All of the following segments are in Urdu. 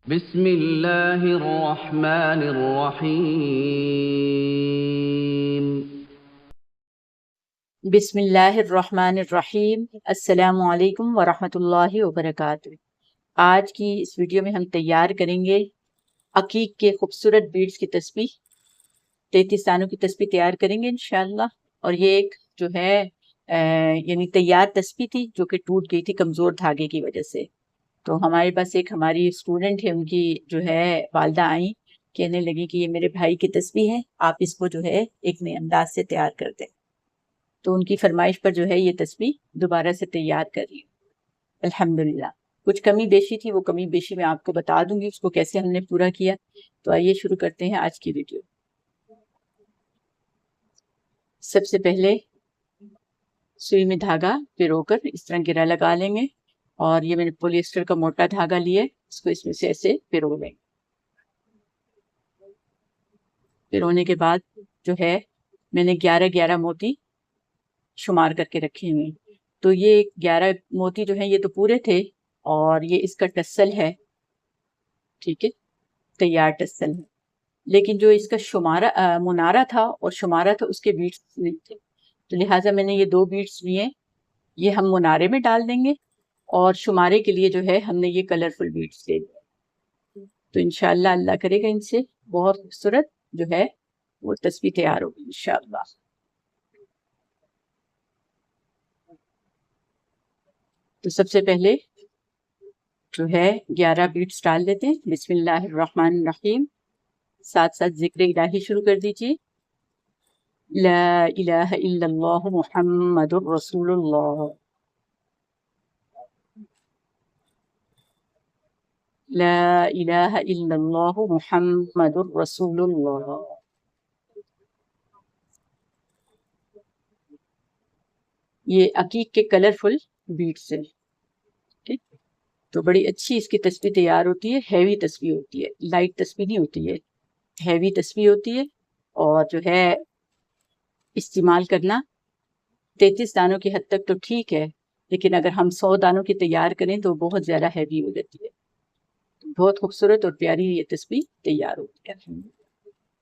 بسم اللہ الرحمن الرحیم۔ بسم اللہ الرحمن الرحیم۔ السلام علیکم ورحمۃ اللہ وبرکاتہ۔ آج کی اس ویڈیو میں ہم تیار کریں گے عقیق کے خوبصورت بیڈز کی تسبیح، 33 دانوں کی تسبیح تیار کریں گے انشاءاللہ۔ اور یہ ایک جو ہے یعنی تیار تسبیح تھی جو کہ ٹوٹ گئی تھی کمزور دھاگے کی وجہ سے۔ تو ہمارے پاس ایک ہماری اسٹوڈنٹ ہے، ان کی جو ہے والدہ آئیں، کہنے لگی کہ یہ میرے بھائی کی تسبیح ہے، آپ اس کو جو ہے ایک نئے انداز سے تیار کر دیں۔ تو ان کی فرمائش پر جو ہے یہ تسبیح دوبارہ سے تیار کر رہی ہوں الحمدللہ۔ کچھ کمی بیشی تھی، وہ کمی بیشی میں آپ کو بتا دوں گی اس کو کیسے ہم نے پورا کیا۔ تو آئیے شروع کرتے ہیں آج کی ویڈیو۔ سب سے پہلے سوئی میں دھاگا پرو کر اس طرح گرہ لگا لیں گے، اور یہ میں نے پولیسٹر کا موٹا دھاگا لیا، اس کو اس میں سے ایسے پرو لیں گے۔ پرونے کے بعد جو ہے میں نے 11 موتی شمار کر کے رکھے ہوئے، تو یہ 11 موتی جو ہیں یہ تو پورے تھے، اور یہ اس کا ٹسل ہے، ٹھیک ہے، تیار ٹسل ہے، لیکن جو اس کا منارہ تھا اور شمارہ تھا اس کے بیٹس نہیں تھے، تو لہٰذا میں نے یہ 2 بیٹس لیے، یہ ہم منارے میں ڈال دیں گے، اور شمارے کے لیے جو ہے ہم نے یہ کلرفل بیٹس لے لیے۔ تو انشاءاللہ اللہ کرے گا ان سے بہت خوبصورت جو ہے وہ تسبیح تیار ہوگی انشاءاللہ۔ تو سب سے پہلے جو ہے 11 بیٹس ڈال دیتے ہیں۔ بسم اللہ الرحمن الرحیم، ساتھ ساتھ ذکر الہی شروع کر دیجیے۔ لا الہ الا اللہ محمد الرسول اللہ، لا الہ الا اللہ محمد الرسول اللہ۔ یہ عقیق کے کلرفل بیٹس ہیں، ٹھیک، تو بڑی اچھی اس کی تسبیح تیار ہوتی ہے، ہیوی تسبیح ہوتی ہے، لائٹ تسبیح نہیں ہوتی ہے، ہیوی تسبیح ہوتی ہے، اور جو ہے استعمال کرنا 33 دانوں کی حد تک تو ٹھیک ہے، لیکن اگر ہم 100 دانوں کی تیار کریں تو بہت زیادہ ہیوی ہو جاتی ہے۔ بہت خوبصورت اور پیاری یہ تسبیح تیار ہوتی ہے۔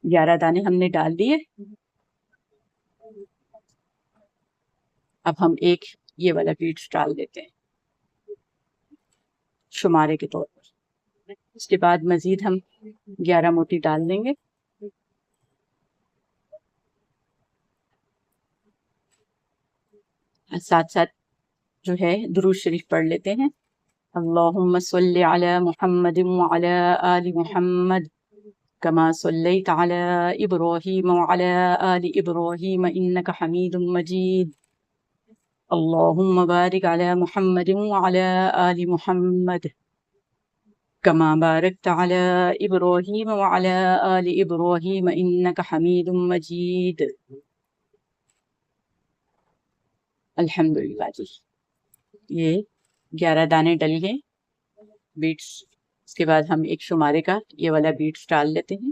11 دانے ہم نے ڈال دیے، اب ہم ایک یہ والا بیٹس ڈال دیتے ہیں شمارے کے طور پر۔ اس کے بعد مزید ہم 11 موتی ڈال دیں گے۔ ساتھ ساتھ جو ہے درود شریف پڑھ لیتے ہیں۔ اللہم صلی علی محمد وعلی آل محمد کما صلیت علی ابراہیم وعلی آل ابراہیم انک حمید مجید، اللہم بارک علی محمد وعلی آل محمد کما بارکت علی ابراہیم وعلی آل ابراہیم انک حمید مجید۔ الحمدللہ جی، یہ 11 دانے ڈل گئے بیٹس۔ اس کے بعد ہم ایک شمارے کا یہ والا بیٹس ڈال لیتے ہیں۔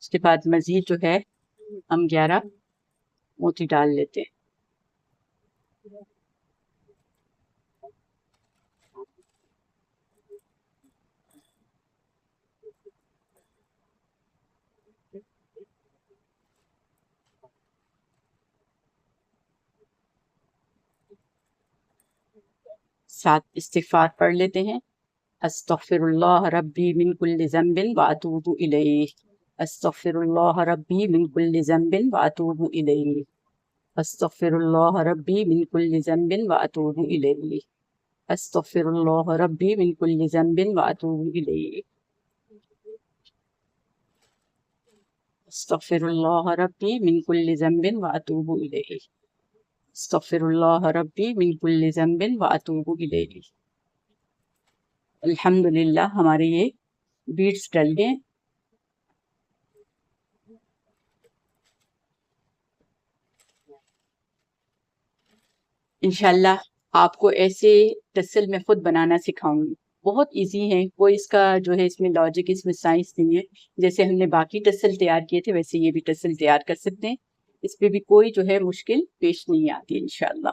اس کے بعد مزید جو ہے ہم 11 موتی ڈال لیتے ہیں۔ ساتھ استغفار پڑھ لیتے ہیں۔ استغفر اللہ ربی من کل ذنب واتوب الیہ، استغفر اللہ ربی من کل ذنب واتوب الیہ، استغفر اللہ ربی من کل ذنب واتوب الیہ، استغفر اللہ ربی من کل ذنب واتوب الیہ، استغفر اللہ ربی من کل ذنب واتوب الیہ، استغفر اللہ ربی من کل ذنب واتوب الیہ۔ الحمدللہ ہمارے یہ بیٹس ڈل گئے۔ انشاءاللہ آپ کو ایسے ٹسل میں خود بنانا سکھاؤں گی، بہت ایزی ہیں، کوئی اس کا جو ہے اس میں لاجک، اس میں سائنس نہیں ہے۔ جیسے ہم نے باقی ٹسل تیار کیے تھے ویسے یہ بھی ٹسل تیار کر سکتے ہیں، اس پہ بھی کوئی جو ہے مشکل پیش نہیں آتی انشاءاللہ۔